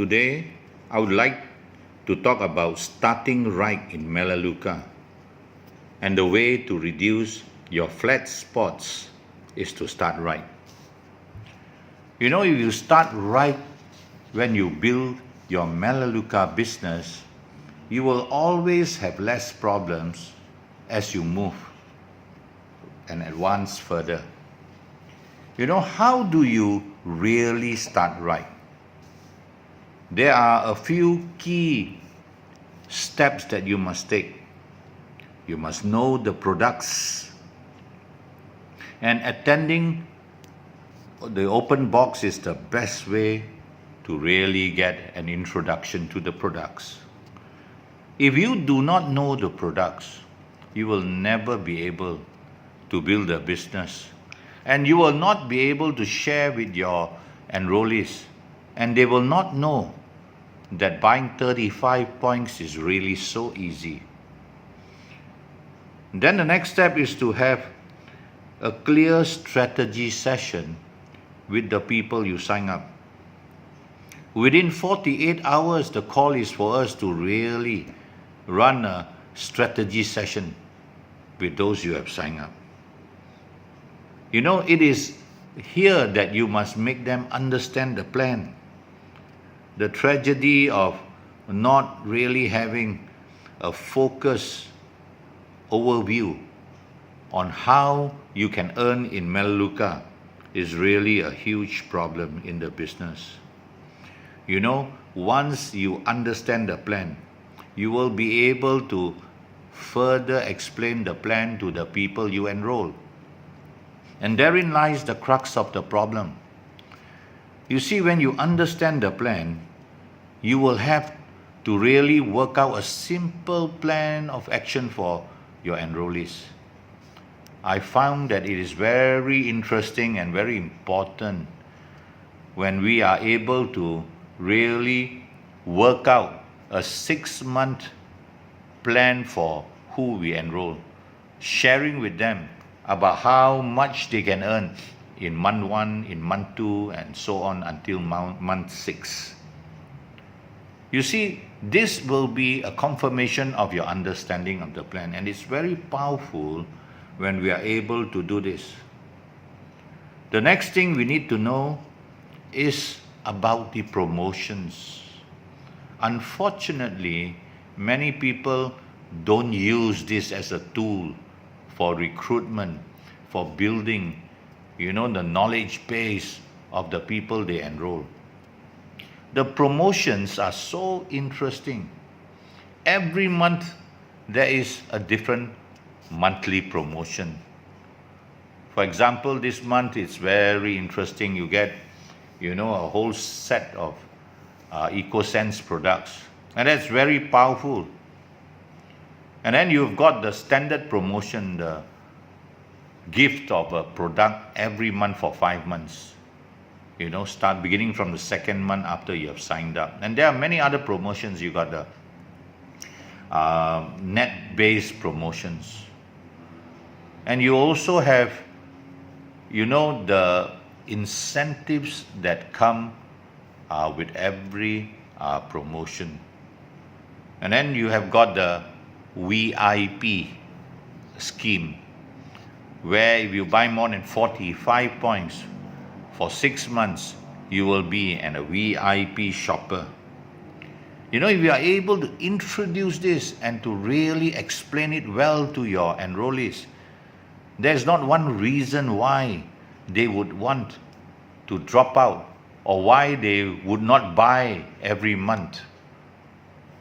today I would like to talk about starting right in Melaleuca. And the way to reduce your flat spots is to start right. You know, if you start right when you build your Melaleuca business, you will always have less problems as you move and advance further. You know, how do you really start right? There are a few key steps that you must take. You must know the products, and attending the open box is the best way to really get an introduction to the products. If you do not know the products, you will never be able to build a business, and you will not be able to share with your enrollees, and they will not know that buying 35 points is really so easy. Then the next step is to have a clear strategy session with the people you sign up. Within 48 hours, the call is for us to really run a strategy session with those you have signed up. You know, it is here that you must make them understand the plan. The tragedy of not really having a focused overview on how you can earn in Melaleuca is really a huge problem in the business. You know, once you understand the plan, you will be able to further explain the plan to the people you enroll. And therein lies the crux of the problem. You see, when you understand the plan, you will have to really work out a simple plan of action for your enrollees. I found that it is very interesting and very important when we are able to really work out a 6-month plan for who we enroll, sharing with them about how much they can earn in month 1, in month 2, and so on until month 6. You see, this will be a confirmation of your understanding of the plan, and it's very powerful when we are able to do this. The next thing we need to know is about the promotions. Unfortunately, many people don't use this as a tool for recruitment, for building, the knowledge base of the people they enroll. The promotions are so interesting. Every month there is a different monthly promotion. For example, this month it's very interesting. You get, a whole set of EcoSense products, and that's very powerful. And then you've got the standard promotion, the gift of a product every month for 5 months. Start beginning from the 2nd month after you have signed up. And there are many other promotions. You got the net-based promotions. And you also have, the incentives that come with every promotion. And then you have got the VIP scheme, where if you buy more than 45 points, for 6 months, you will be a VIP shopper. If you are able to introduce this and to really explain it well to your enrollees, there's not one reason why they would want to drop out or why they would not buy every month.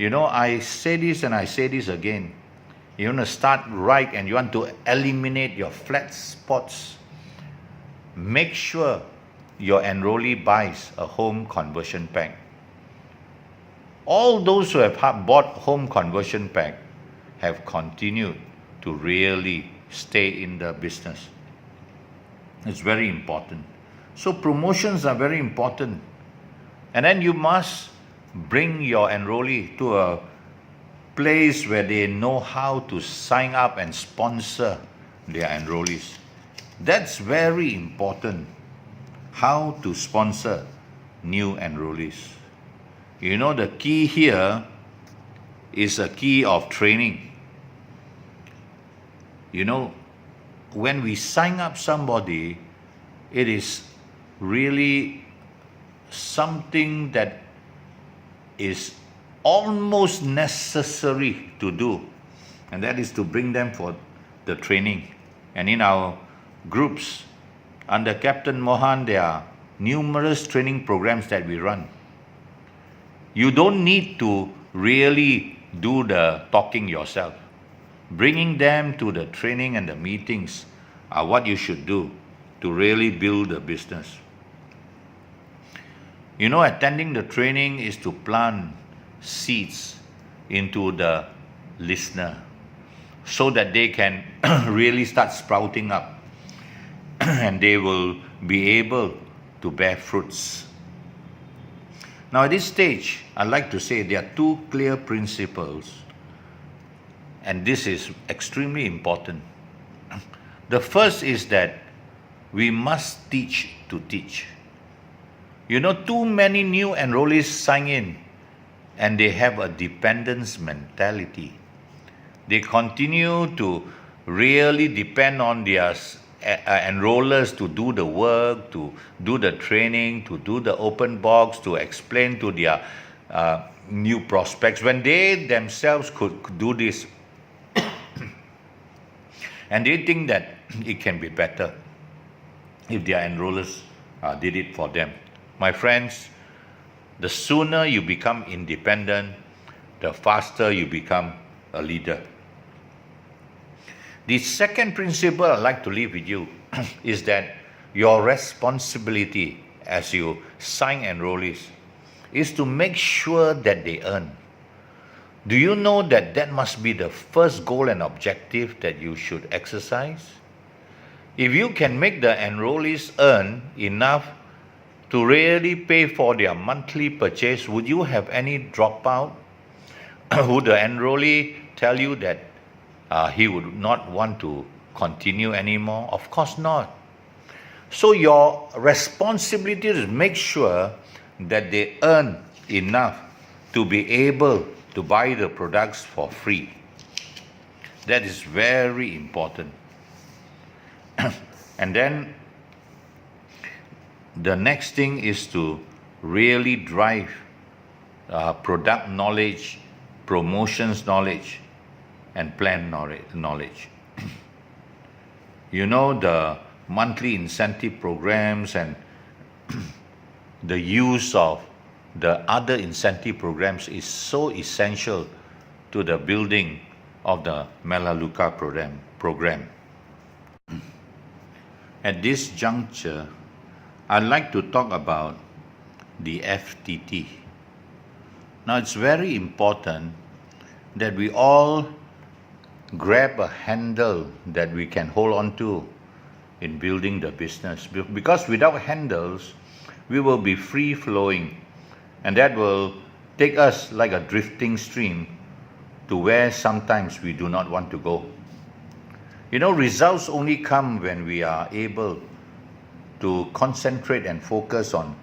I say this and I say this again. You want to start right and you want to eliminate your flat spots. Make sure your enrollee buys a home conversion pack. All those who have bought home conversion pack have continued to really stay in the business. It's very important. So promotions are very important. And then you must bring your enrollee to a place where they know how to sign up and sponsor their enrollees. That's very important. How to sponsor new enrollees. You know, the key here is a key of training. You know, when we sign up somebody, it is really something that is almost necessary to do, and that is to bring them for the training. And in our groups under Captain Mohan, there are numerous training programs that we run. You don't need to really do the talking yourself. Bringing them to the training and the meetings are what you should do to really build a business. You know, attending the training is to plant seeds into the listener so that they can really start sprouting up and they will be able to bear fruits. Now, at this stage, I'd like to say there are two clear principles, and this is extremely important. The first is that we must teach to teach. You know, too many new enrollees sign in and they have a dependence mentality. They continue to really depend on their enrollers to do the work, to do the training, to do the open box, to explain to their new prospects when they themselves could do this. And they think that it can be better if their enrollers did it for them. My friends, the sooner you become independent, the faster you become a leader. The second principle I'd like to leave with you is that your responsibility as you sign enrollees is to make sure that they earn. Do you know that that must be the first goal and objective that you should exercise? If you can make the enrollees earn enough to really pay for their monthly purchase, would you have any dropout? Would the enrollee tell you that he would not want to continue anymore? Of course not. So your responsibility is to make sure that they earn enough to be able to buy the products for free. That is very important. And then the next thing is to really drive product knowledge, promotions knowledge, and plan knowledge. You know, the monthly incentive programs and the use of the other incentive programs is so essential to the building of the Melaleuca program. At this juncture, I'd like to talk about the FTT. Now, it's very important that we all grab a handle that we can hold on to in building the business, because without handles, we will be free flowing, and that will take us like a drifting stream to where sometimes we do not want to go. You know, results only come when we are able to concentrate and focus on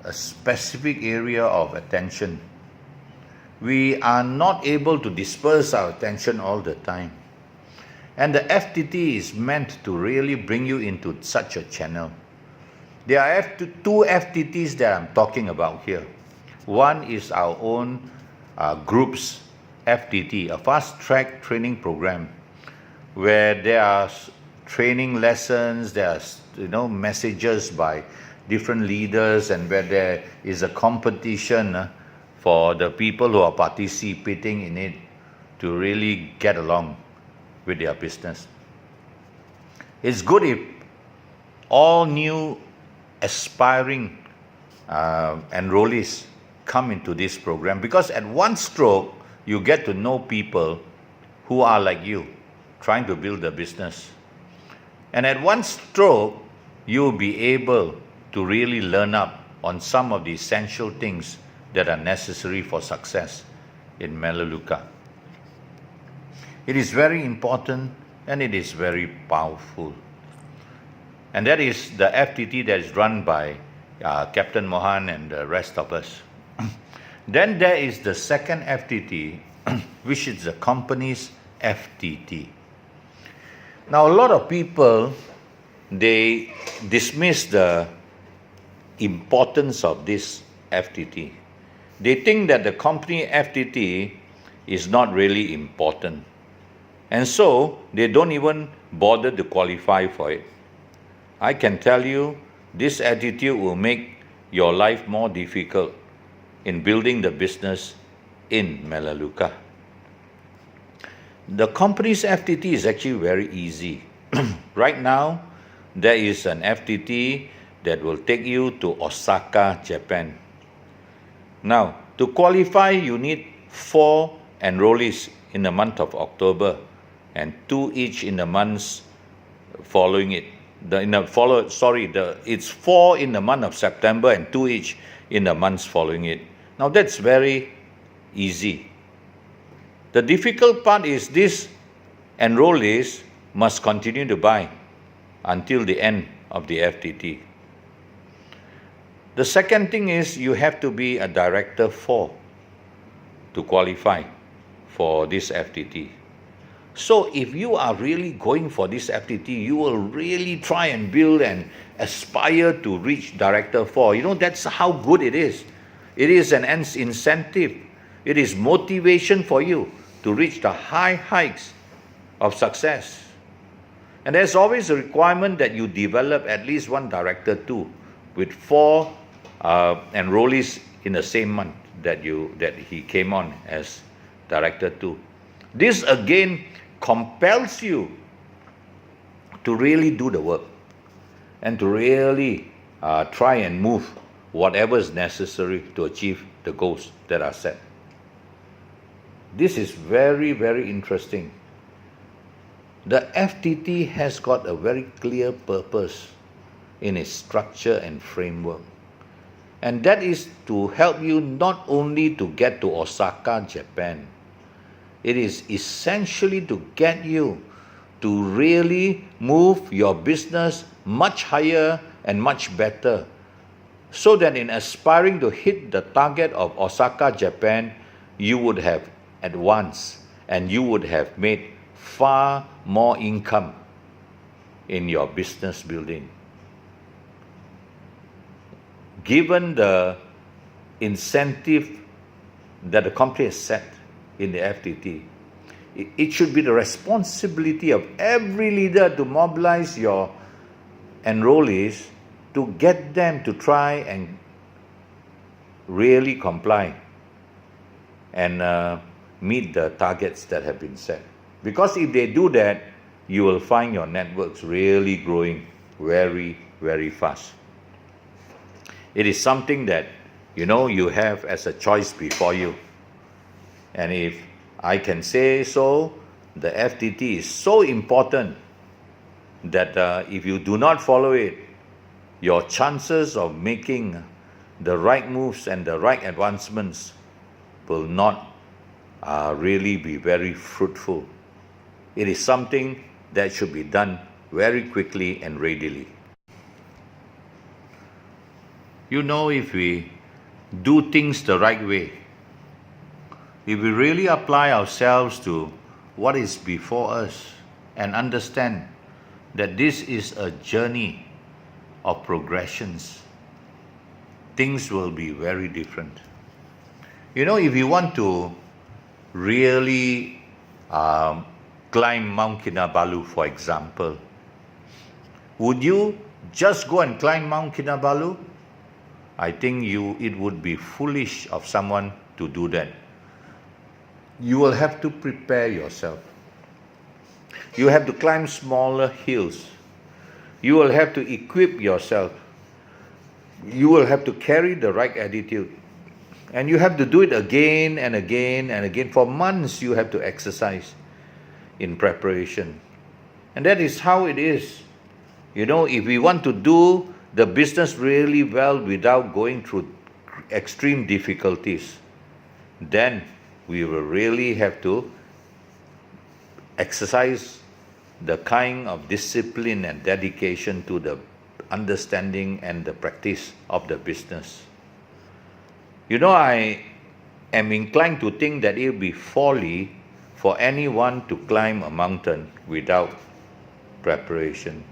a specific area of attention. We are not able to disperse our attention all the time. And the FTT is meant to really bring you into such a channel. There are two FTTs that I'm talking about here. One is our own group's FTT, a fast-track training program, where there are training lessons, there are messages by different leaders, and where there is a competition for the people who are participating in it to really get along with their business. It's good if all new aspiring enrollees come into this program, because at one stroke you get to know people who are like you, trying to build a business. And at one stroke, you'll be able to really learn up on some of the essential things that are necessary for success in Melaleuca. It is very important and it is very powerful. And that is the FTT that is run by Captain Mohan and the rest of us. Then there is the second FTT, which is the company's FTT. Now, a lot of people, they dismiss the importance of this FTT. They think that the company FTT is not really important. And so, they don't even bother to qualify for it. I can tell you, this attitude will make your life more difficult in building the business in Melaleuca. The company's FTT is actually very easy. Right now, there is an FTT that will take you to Osaka, Japan. Now, to qualify, you need 4 enrollees in the month of October and 2 each in the months following it. It's 4 in the month of September and 2 each in the months following it. Now, that's very easy. The difficult part is these enrollees must continue to buy until the end of the FTT. The second thing is you have to be a Director 4 to qualify for this FTT. So if you are really going for this FTT, you will really try and build and aspire to reach Director 4. You know, that's how good it is. It is an incentive. It is motivation for you to reach the high heights of success. And there's always a requirement that you develop at least one Director 2 with 4 enrollees in the same month that he came on as Director 2. This again compels you to really do the work and to really try and move whatever is necessary to achieve the goals that are set. This is very, very interesting. The FTT has got a very clear purpose in its structure and framework. And that is to help you not only to get to Osaka, Japan. It is essentially to get you to really move your business much higher and much better, so that in aspiring to hit the target of Osaka, Japan, you would have advanced and you would have made far more income in your business building. Given the incentive that the company has set in the FTT, it should be the responsibility of every leader to mobilize your enrollees to get them to try and really comply and meet the targets that have been set. Because if they do that, you will find your networks really growing very, very fast. It is something that, you have as a choice before you. And if I can say so, the FTT is so important that if you do not follow it, your chances of making the right moves and the right advancements will not really be very fruitful. It is something that should be done very quickly and readily. If we do things the right way, if we really apply ourselves to what is before us and understand that this is a journey of progressions, things will be very different. If you want to really climb Mount Kinabalu, for example, would you just go and climb Mount Kinabalu? I think it would be foolish of someone to do that. You will have to prepare yourself. You have to climb smaller hills. You will have to equip yourself. You will have to carry the right attitude. And you have to do it again and again and again. For months you have to exercise in preparation. And that is how it is. If we want to do the business really well without going through extreme difficulties, then we will really have to exercise the kind of discipline and dedication to the understanding and the practice of the business. I am inclined to think that it will be folly for anyone to climb a mountain without preparation.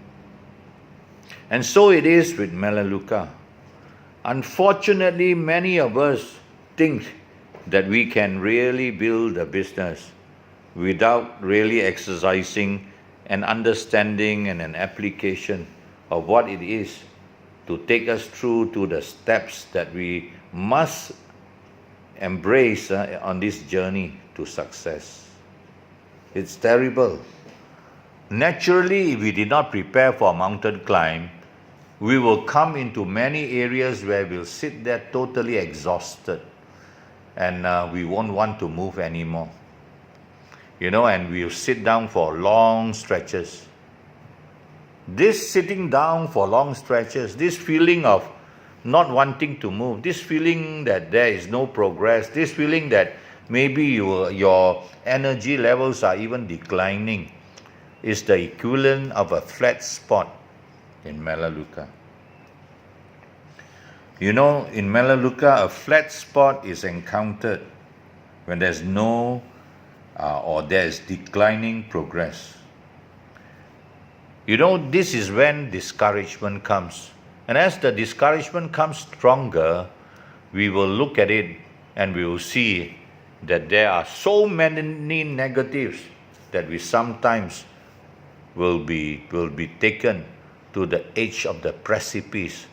And so it is with Melaleuca. Unfortunately, many of us think that we can really build a business without really exercising an understanding and an application of what it is to take us through to the steps that we must embrace on this journey to success. It's terrible. Naturally, if we did not prepare for a mountain climb, we will come into many areas where we'll sit there totally exhausted and we won't want to move anymore. And we'll sit down for long stretches. This sitting down for long stretches, this feeling of not wanting to move, this feeling that there is no progress, this feeling that maybe your energy levels are even declining, is the equivalent of a flat spot in Melaleuca. In Melaleuca, a flat spot is encountered when there's no or there's declining progress. This is when discouragement comes. And as the discouragement comes stronger, we will look at it and we will see that there are so many negatives that we sometimes will be taken to the edge of the precipice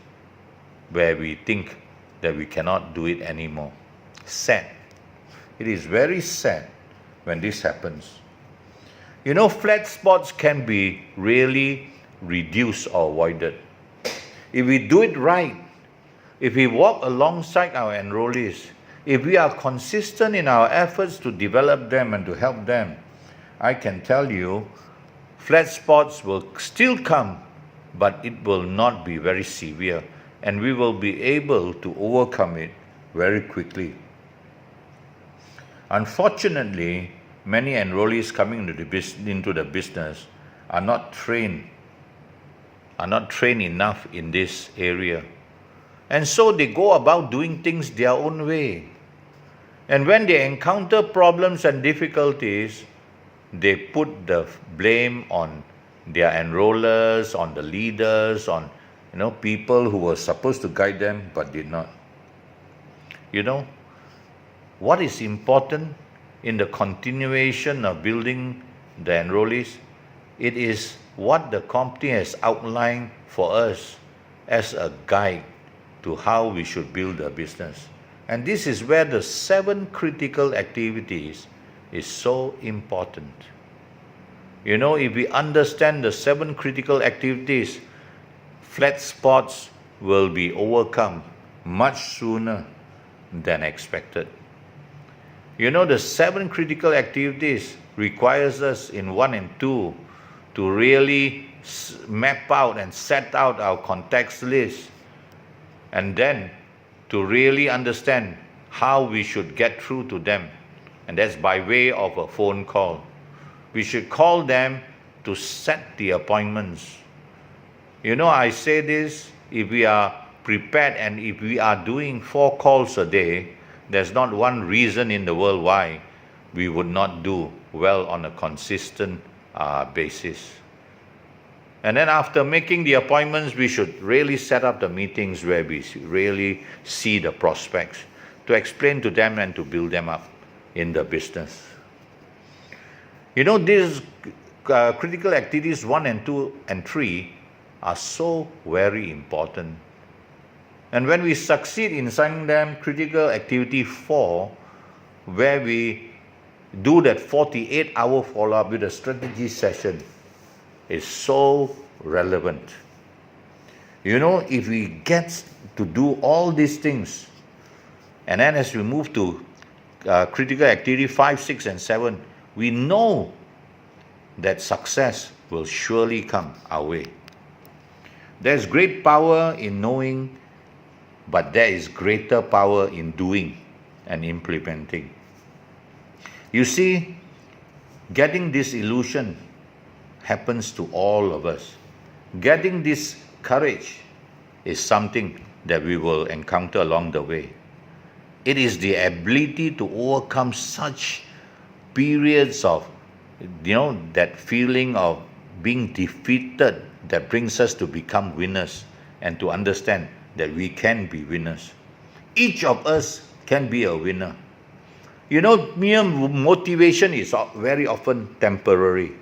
where we think that we cannot do it anymore. Sad. It is very sad when this happens. Flat spots can be really reduced or avoided. If we do it right, if we walk alongside our enrollees, if we are consistent in our efforts to develop them and to help them, I can tell you, flat spots will still come, but it will not be very severe, and we will be able to overcome it very quickly. Unfortunately, many enrollees coming into the business are not trained enough in this area. And so they go about doing things their own way. And when they encounter problems and difficulties, they put the blame on their enrollers, on the leaders, on people who were supposed to guide them but did not. What is important in the continuation of building the enrollees? It is what the company has outlined for us as a guide to how we should build a business. And this is where the 7 critical activities is so important. If we understand the 7 critical activities, flat spots will be overcome much sooner than expected. The 7 critical activities requires us in 1 and 2 to really map out and set out our context list, and then to really understand how we should get through to them. And that's by way of a phone call. We should call them to set the appointments. I say this, if we are prepared and if we are doing 4 calls a day, there's not one reason in the world why we would not do well on a consistent basis. And then after making the appointments, we should really set up the meetings where we really see the prospects, to explain to them and to build them up in the business. These critical activities 1 and 2 and 3 are so very important. And when we succeed in signing them, critical activity 4, where we do that 48-hour follow-up with a strategy session, is so relevant. If we get to do all these things, and then as we move to critical activity 5, 6, and 7, we know that success will surely come our way. There's great power in knowing, but there is greater power in doing and implementing. You see, getting this illusion happens to all of us. Getting this courage is something that we will encounter along the way. It is the ability to overcome such periods of, that feeling of being defeated that brings us to become winners and to understand that we can be winners. Each of us can be a winner. Mere motivation is very often temporary.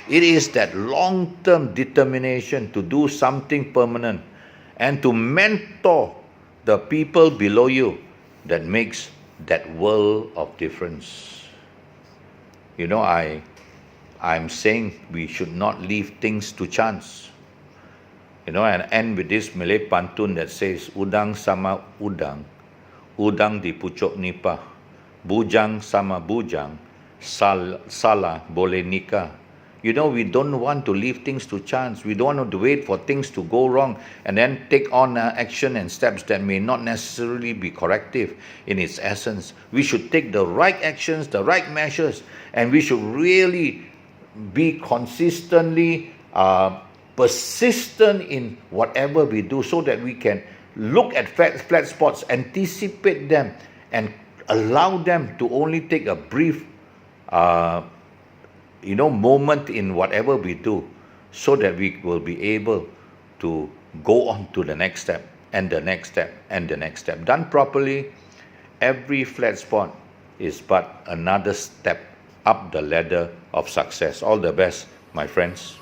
It is that long-term determination to do something permanent and to mentor the people below you that makes that world of difference. I'm saying we should not leave things to chance. And end with this Malay pantun that says, udang sama udang, udang di pucuk nipah, bujang sama bujang, salah boleh nikah. We don't want to leave things to chance. We don't want to wait for things to go wrong and then take on action and steps that may not necessarily be corrective in its essence. We should take the right actions, the right measures, and we should really be consistently persistent in whatever we do so that we can look at flat spots, anticipate them, and allow them to only take a brief moment in whatever we do, so that we will be able to go on to the next step and the next step and the next step. Done properly, every flat spot is but another step up the ladder of success. All the best, my friends.